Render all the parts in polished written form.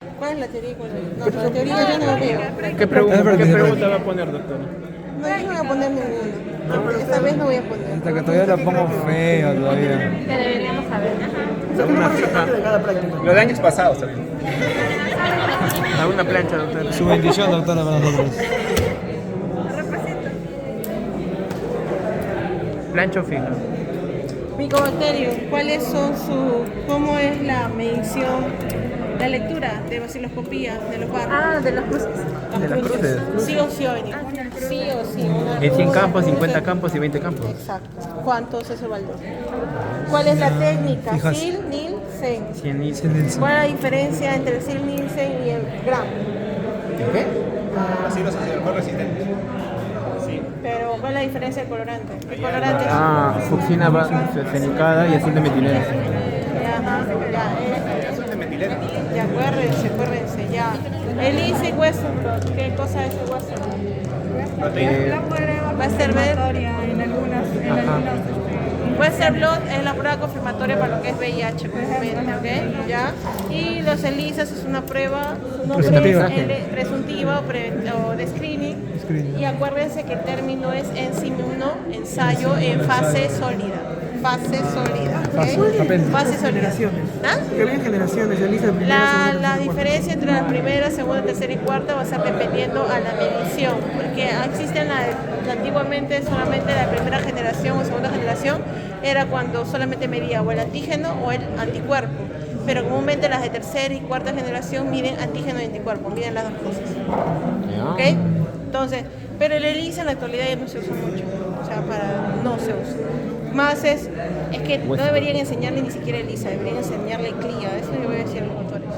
¿Cuál es la teoría y cuál es? No, la teoría yo no la veo. ¿Qué pregunta va a poner, doctora? No, yo no voy a poner ninguna. Esta vez no voy a poner. Hasta que todavía la pongo fea todavía. Que deberíamos saber. Lo de años pasados también. Alguna plancha, doctora. Su bendición, doctora, para nosotros. Plancha o fija. Mi comentario, ¿cuáles son cómo es la medición, la lectura de vaciloscopía de los barrios? Ah, de los cruces. De las cruces. Sí o sí va a venir. Sí o sí. En 100 campos, una 50 cruce. campos y 20 campos. Exacto. ¿Cuántos es el valor? ¿Cuál es la técnica? Fijas. SIL, Nielsen. 100 y... ¿Cuál es la diferencia entre el SIL, Nielsen y el Gram? ¿Qué? Así los acercó resistentes. Pero ¿cuál es la diferencia del colorante? El colorante es... Fucsina fenicada y azul de metileno. Ya, ya, acuérdense, ya. Elise y Westerblot, ¿qué cosa es el Westerblot? Westerblot. Westerblot es la prueba confirmatoria para lo que es VIH, comúnmente, ¿ok? ¿Ya? Y los ELISAs es una prueba, su nombre Presuntiva. es presuntiva o de screening. Y acuérdense que el término es enzima 1, ensayo en fase sólida. Fase sólida, ¿ok? Fase sólida. ¿Ah? Que había generaciones, Elisa, primera, segunda, La tercera, diferencia entre la primera, segunda, tercera y cuarta va a ser dependiendo a la medición, porque existen antiguamente solamente la primera generación o segunda generación era cuando solamente medía o el antígeno o el anticuerpo, pero comúnmente las de tercera y cuarta generación miden antígeno y anticuerpo, miden las dos cosas. ¿Ok? Entonces, pero el ELISA en la actualidad ya no se usa mucho, o sea, no se usa. Más es que no deberían enseñarle ni siquiera ELISA, deberían enseñarle CLIA, eso yo voy a decir a los autores.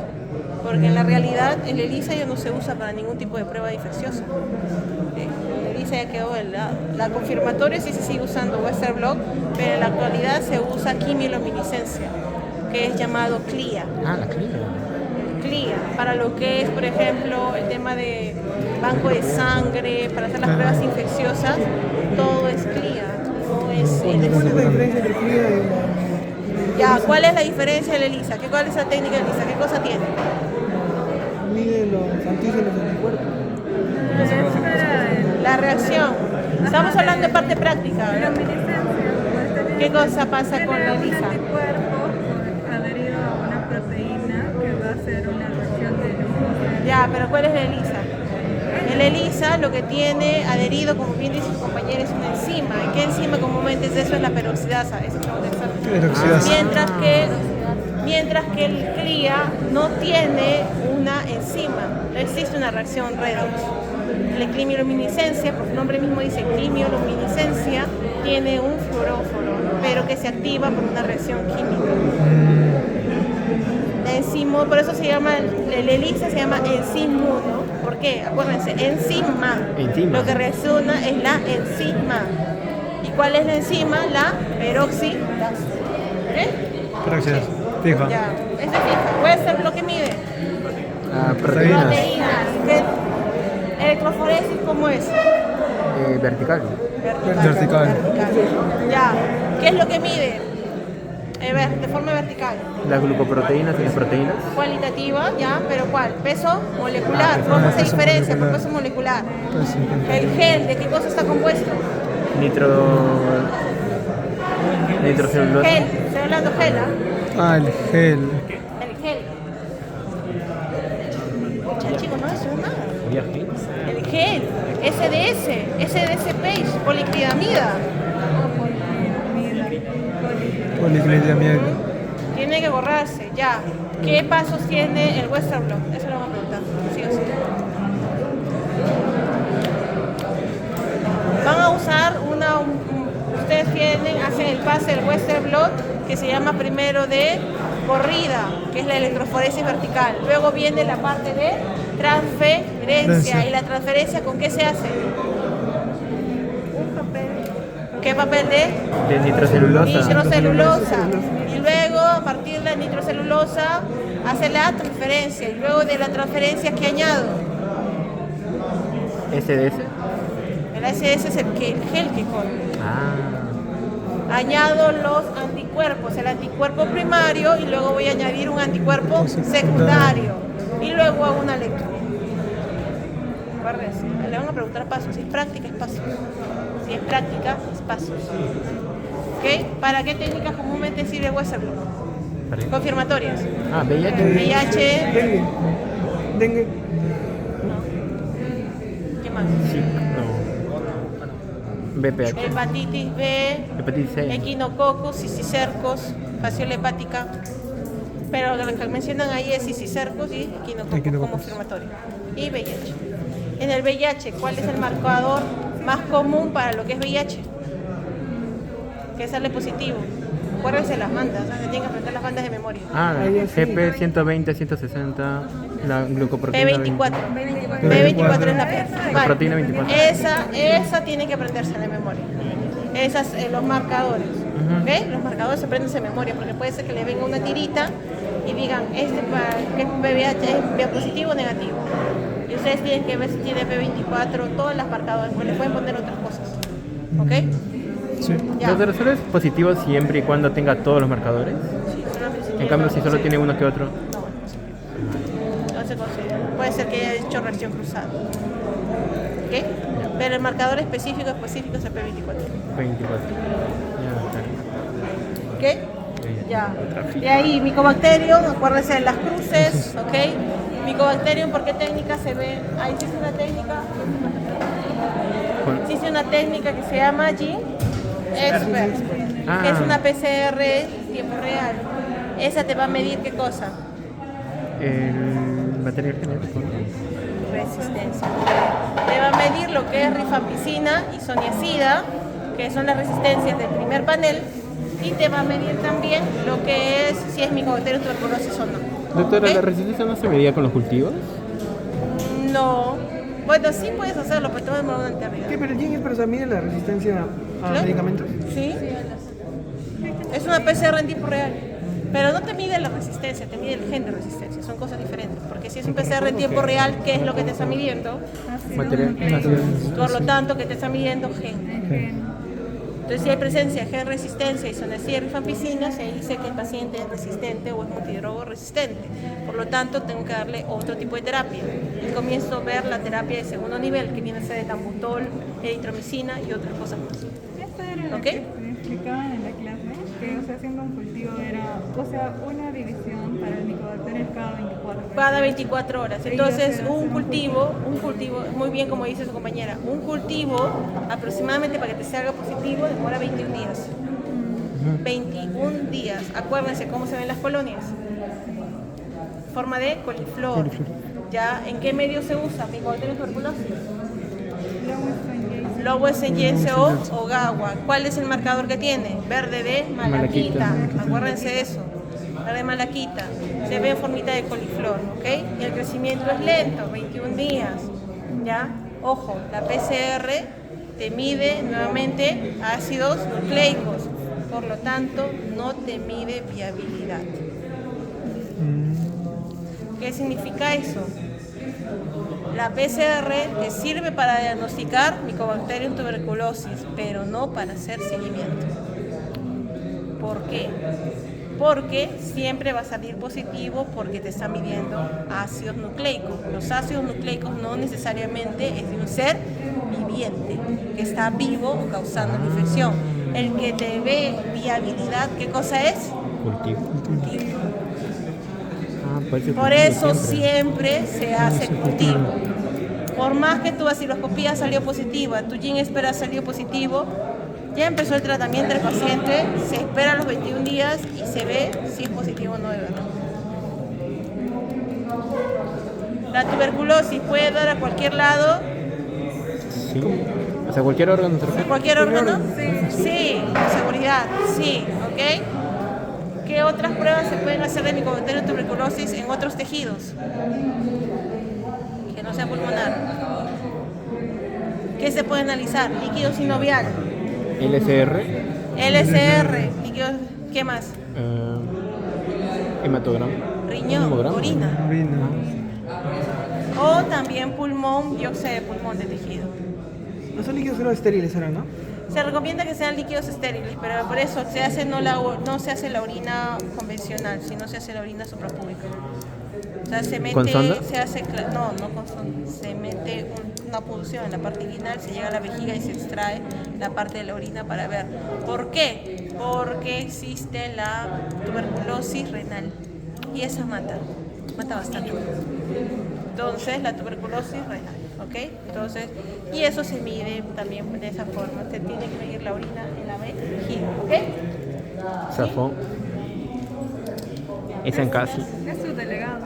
Porque en la realidad el ELISA ya no se usa para ningún tipo de prueba infecciosa. El ELISA ya quedó de lado. La confirmatoria sí se sigue usando Westerblot, pero en la actualidad se usa quimioluminiscencia, que es llamado CLIA. La clínica. CLIA, para lo que es, por ejemplo, el tema de banco de sangre, para hacer las pruebas infecciosas, todo es CLIA, no es ¿Cuál es la diferencia entre cría y Ya, ¿cuál es la diferencia del ELISA? ¿Cuál es la técnica del ELISA? ¿Qué cosa tiene? mide los antígenos del cuerpo? La reacción. Estamos hablando de parte práctica, ¿verdad? ¿Qué cosa pasa con la ELISA? Adherido a una proteína que va a hacer una reacción de Ya, pero ¿cuál es el ELISA? El ELISA lo que tiene adherido, como bien dice su compañera, es una enzima. ¿Y qué enzima comúnmente es eso? Es la peroxidasa. Eso es lo que está- Peroxidasa. Mientras que el CLIA no tiene una enzima, no existe una reacción redox. La quimioluminiscencia, por su nombre mismo dice quimioluminiscencia, tiene un fluoróforo, pero que se activa por una reacción química. La enzima, por eso se llama, el ELISA se llama enzima, ¿no? ¿Por qué? Acuérdense, enzima. Enzima. Lo que reacciona es la enzima. ¿Y cuál es la enzima? La peroxidasa. ¿Ok? Peroxidasa. Fija. Ya, ese fija. Puede ser lo que mide. Proteínas. Proteínas. ¿Qué? Electroforesis, ¿cómo es? Vertical. Vertical. Ya. ¿Qué es lo que mide? De forma vertical. Las glucoproteínas y las proteínas. Cualitativa, ya, pero ¿cuál? Peso molecular. ¿Cómo se peso diferencia por molecular. peso molecular? Pues sí. El gel, ¿de qué cosa está compuesto? Nitrocelulosa. Gel, estoy hablando gel, ¿ah? El gel. El gel. Ya, chicos, no eso es nada. El gel, SDS page, policridamida. Policlidamida. Tiene que borrarse, ya. ¿Qué pasos tiene el Westerblot? Eso lo vamos a preguntar, sí o sí. Van a usar ustedes hacen el pase del Westerblot, que se llama primero de corrida, que es la electroforesis vertical. Luego viene la parte de transferencia. ¿Y la transferencia con qué se hace? Un papel. ¿Qué papel de? De nitrocelulosa. Nitrocelulosa. Y luego, a partir de la nitrocelulosa, hace la transferencia. Y luego de la transferencia, ¿qué añado? SDS. El SS es el gel que corre. Añado los anticuerpos, el anticuerpo primario y luego voy a añadir un anticuerpo secundario. Y luego hago una electro. Acuérdense, le van a preguntar pasos. Si es práctica, es pasos. Si es práctica, es pasos. ¿Ok? ¿Para qué técnicas comúnmente sirve Westerlo? Confirmatorias. Ah, VIH. VIH. Dengue. ¿Qué más? Sí, no. VPH. Hepatitis B, Hepatitis C. equinococcus, cisticercos, fasciola hepática. Pero lo que mencionan ahí es cisticercos y equinococcus como confirmatorio. Y VIH. En el VIH, ¿cuál es el marcador más común para lo que es VIH? Que sale positivo. Acuérdense las bandas, se tienen que aprender las bandas de memoria. Ah, GP 120, 160, la glucoproteína B24. 20. B24 es la P. La proteína 24. Esa tiene que aprenderse de memoria. Esas, los marcadores. ¿Ok? Los marcadores se aprenden de memoria porque puede ser que le venga una tirita y digan, ¿qué es VIH? ¿Es B positivo o negativo? Y ustedes tienen que ver si tiene B24, todas las marcadores, porque le pueden poner otras cosas. ¿Ok? Sí. Ya. ¿Los de es positivo siempre y cuando tenga todos los marcadores? Sí, solamente si En tiene cambio, si solo sí. tiene uno que otro. No se considera. Puede ser que haya hecho reacción cruzada. ¿Ok? Pero el marcador específico es el P24. 24. Ya, ¿Ok? Ya. De ahí, Mycobacterium, acuérdense de las cruces, ¿ok? Mycobacterium, ¿por qué técnica se ve? Ahí existe una técnica. Existe una técnica que se llama Gene Expert, que es una PCR tiempo real. Esa te va a medir ¿qué cosa? El material genético. Resistencia. Te va a medir lo que es rifampicina y isoniazida, que son las resistencias del primer panel, y te va a medir también lo que es si es Mycobacterium tuberculosis o no. Doctora, ¿Ok? ¿la resistencia no se medía con los cultivos? No. Bueno, sí puedes hacerlo, pero te va a demorar una eternidad. ¿Qué? Pero el Gene Expert mide la resistencia a ¿Claro? medicamentos. Sí. Es una PCR en tiempo real. Pero no te mide la resistencia, te mide el gen de resistencia. Son cosas diferentes. Porque si es un PCR en tiempo real, ¿qué es lo que te está midiendo? Material. Por lo tanto, ¿qué te está midiendo? Gen. Entonces, si hay presencia de gen resistencia, isoniazida y rifampicina, se dice que el paciente es resistente o es multidrogo resistente. Por lo tanto, tengo que darle otro tipo de terapia. Y comienzo a ver la terapia de segundo nivel, que viene a ser de tambutol, eritromicina y otras cosas más. Esta era ¿Ok? lo que explicaban en la clase, que o sea, haciendo un cultivo era, o sea, una división para el Mycobacterium cada 24 horas. Cada 24 horas. Entonces, un cultivo, muy bien como dice su compañera, un cultivo aproximadamente para que te salga positivo demora 21 días. 21 días. Acuérdense cómo se ven las colonias. Forma de coliflor. ¿Ya? ¿En qué medio se usa? Mycobacterium tuberculosis. Lowes o Gawa. ¿Cuál es el marcador que tiene? Verde de malaquita. Acuérdense de eso. Verde de malaquita. Se ve en formita de coliflor, ¿ok? Y el crecimiento es lento, 21 días. ¿Ya? Ojo, la PCR te mide nuevamente ácidos nucleicos. Por lo tanto, no te mide viabilidad. ¿Qué significa eso? La PCR te sirve para diagnosticar Mycobacterium tuberculosis, pero no para hacer seguimiento. ¿Por qué? Porque siempre va a salir positivo porque te está midiendo ácidos nucleicos. Los ácidos nucleicos no necesariamente es de un ser viviente, que está vivo o causando la infección. El que te ve viabilidad, ¿qué cosa es? Cultivo. Cultivo. Por eso siempre se hace cultivo. Por más que tu vaciloscopía salió positiva, tu Gene Expert salió positivo, ya empezó el tratamiento del paciente, se espera los 21 días y se ve si es positivo o no de verdad. La tuberculosis puede dar a cualquier lado. Sí. O sea, cualquier órgano. ¿Cualquier órgano? Sí, con seguridad, sí, ¿ok? ¿Qué otras pruebas se pueden hacer de Mycobacterium tuberculosis en otros tejidos? Que no sea pulmonar. ¿Qué se puede analizar? Líquido sinovial. LCR. LCR, líquido, ¿qué más? Hematograma. Riñón, Hemograma. orina. Orina. O también pulmón, biopsia de pulmón de tejido. No son líquidos solo estériles ahora, ¿no? Se recomienda que sean líquidos estériles, pero por eso se hace no se hace la orina convencional, sino se hace la orina suprapúbica. O sea, se mete, ¿Con sonda? se hace, no con sonda, se mete una punción en la parte inguinal, se llega a la vejiga y se extrae la parte de la orina para ver. ¿Por qué? Porque existe la tuberculosis renal y esa mata bastante. Entonces, la tuberculosis renal, ¿ok? Entonces, y eso se mide también de esa forma. Se tiene que medir la orina en la vejiga, ¿ok? Zafón. Es en casi. Es su delegado.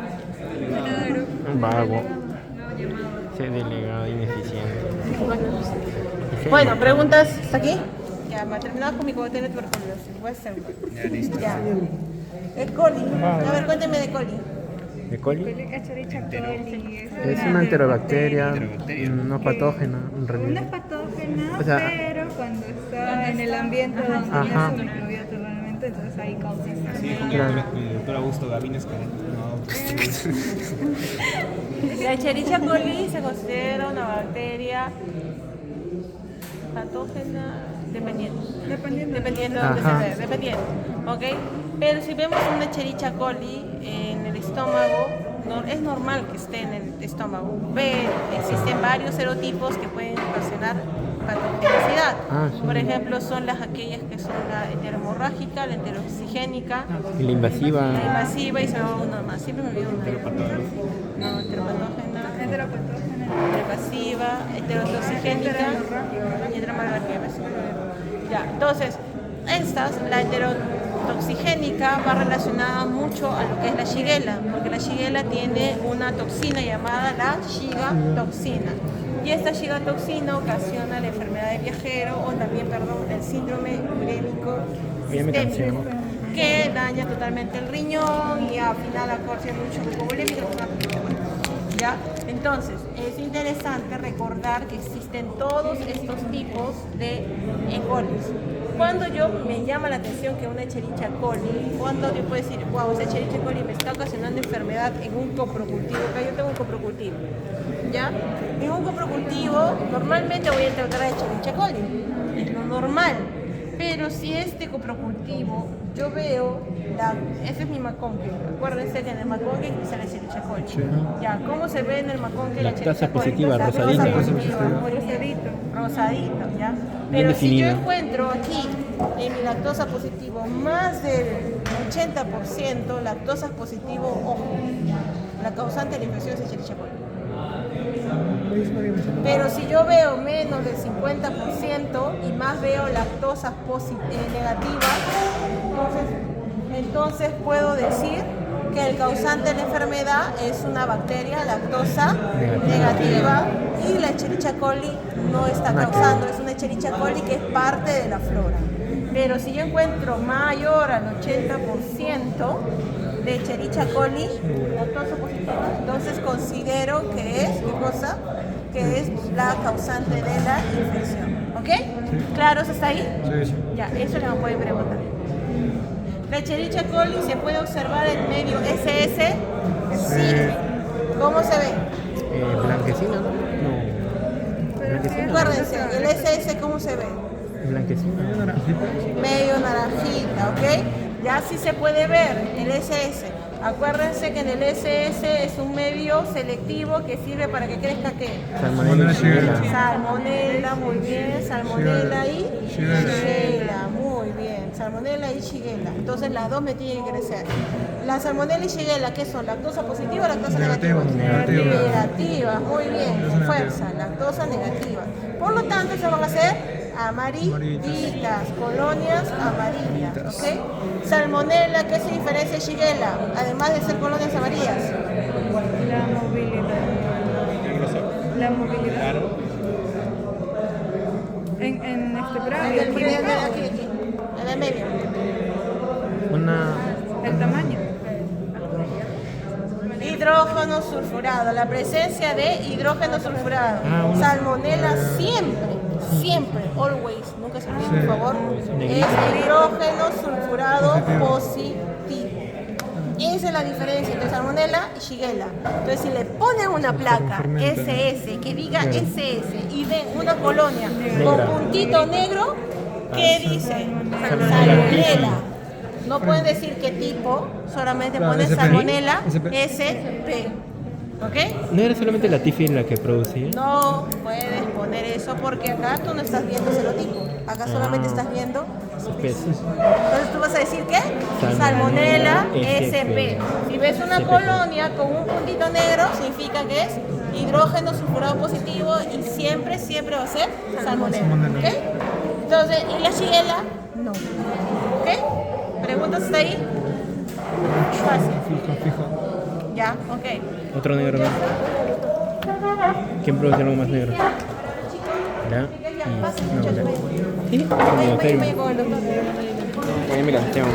Claro. Un vago. No, llamado. Ese delegado ineficiente. Bueno, preguntas hasta aquí. Ya, terminamos con mi comentario de tuberculosis. Voy a hacer. Ya, listo. Ya. El coli. A ver, cuénteme de coli. ¿De coli? Echerichia coli. Es una enterobacteria, Enterobacteria. no patógena en No es realidad. patógena, O sea, pero cuando está en el ambiente donde ya Ajá. es microbiota totalmente, entonces ahí causa Sí, enfermedad. como Claro. el doctor Augusto Gavines que La Escherichia coli se considera una bacteria patógena dependiendo de dónde Ajá. se ve, dependiendo, ¿ok? Pero si vemos una Escherichia coli en el estómago, es normal que esté en el estómago, pero existen varios serotipos que pueden ocasionar patogenicidad. Ah, sí. Por ejemplo, son aquellas que son la enterohemorrágica, la enteroxigénica, Y la invasiva. la invasiva y se me va uno más. Siempre me olvido una. No, enteropatógena, Enteropatógena. enteroinvasiva, enterotoxigénica y enteromorrágica. Ya, entonces, la enterotoxigénica va relacionada mucho a lo que es la Shigella, porque la Shigella tiene una toxina llamada la Shiga-toxina. Y esta Shiga-toxina ocasiona la enfermedad de viajero o también, el síndrome urémico Ya me cansé, sistémico, ¿no? que daña totalmente el riñón y al final ocasiona mucho glucobulémico. ¿Ya? Entonces, es interesante recordar que existen todos estos tipos de E. coli. Cuando me llama la atención que una Escherichia coli, cuando yo puedo decir, wow, esa Escherichia coli me está ocasionando enfermedad en un coprocultivo, acá yo tengo un coprocultivo, ¿ya? En un coprocultivo, normalmente voy a tratar a Escherichia coli, es lo normal. Pero si este coprocultivo, yo veo, ese es mi maconque. Acuérdense que en el maconque está la Escherichia coli. Ya, ¿cómo se ve en el maconque la Lactasa Escherichia coli? positiva, Lactasa rosadita. positiva, muy rosadito, ¿ya? Bien Pero si yo definida. encuentro aquí en mi lactosa positivo más del 80% lactosa positivo, ojo, la causante de la infección es Escherichia coli. Pero si yo veo menos del 50% y más veo lactosa negativa, entonces puedo decir que el causante de la enfermedad es una bacteria lactosa negativa y la Escherichia coli no está causando, es una Escherichia coli que es parte de la flora. Pero si yo encuentro mayor al 80% de Escherichia coli, lactosa positiva, entonces considero que es, ¿qué cosa? Que es la causante de la infección. ¿Ok? ¿Claro? ¿Eso está ahí? Sí. Ya, eso le pueden preguntar. La Escherichia coli se puede observar en medio SS. Sí. ¿Cómo se ve? Blanquecina, ¿no? No. Blanquecina. Acuérdense, el SS, ¿cómo se ve? Blanquecina. Medio naranjita, ¿ok? Ya sí se puede ver el SS. Acuérdense que en el SS es un medio selectivo que sirve para que crezca ¿qué? Salmonella y Shigella. Salmonella, muy bien. Salmonella y Shigella. Shigella, muy bien. Salmonella y Shigella. Entonces las dos me tienen que crecer. La salmonella y Shigella, ¿qué son? ¿Lactosa positiva o lactosa negativa? Negativa. Negativa, muy bien. Fuerza, lactosa negativa. Por lo tanto, se van a hacer amarillitas, colonias amarillas, ¿ok? Salmonella, ¿qué se diferencia de Shigella? Además de ser colonias amarillas. La movilidad. La movilidad. En este En brazo. el medio, aquí, en el medio. El tamaño. Hidrógeno sulfurado, la presencia de hidrógeno sulfurado. Salmonella siempre, always, nunca se olvide, por favor, es hidrógeno sulfurado positivo. Esa es la diferencia entre Salmonella y Shigella. Entonces, si le ponen una placa SS, que diga SS, y ven una colonia con puntito negro, ¿qué dice? Salmonella. No pueden decir qué tipo, solamente Claro, ponen SP. Salmonella SP. SP. ¿Ok? ¿No era solamente la Tiffy la que producía? No puedes poner eso porque acá tú no estás viendo serotipo. Acá solamente estás viendo Especies. entonces tú vas a decir ¿qué? Salmonella Salmonella SP. Si ves una SP. colonia con un puntito negro, significa que es hidrógeno sulfurado positivo y siempre, siempre va a ser salmonella. Salmonella. ¿Ok? Entonces, ¿y la shigella? No. ¿Ok? ¿Preguntas hasta ahí? Fácil. Fijo. Ya, ok. Otro negro. ¿Quién produce algo más negro? ¿Ya? Fácil, muchachos. ¿Sí? Ahí, Como ahí, Termo. ahí con el doctor. Oye, mira, te amo.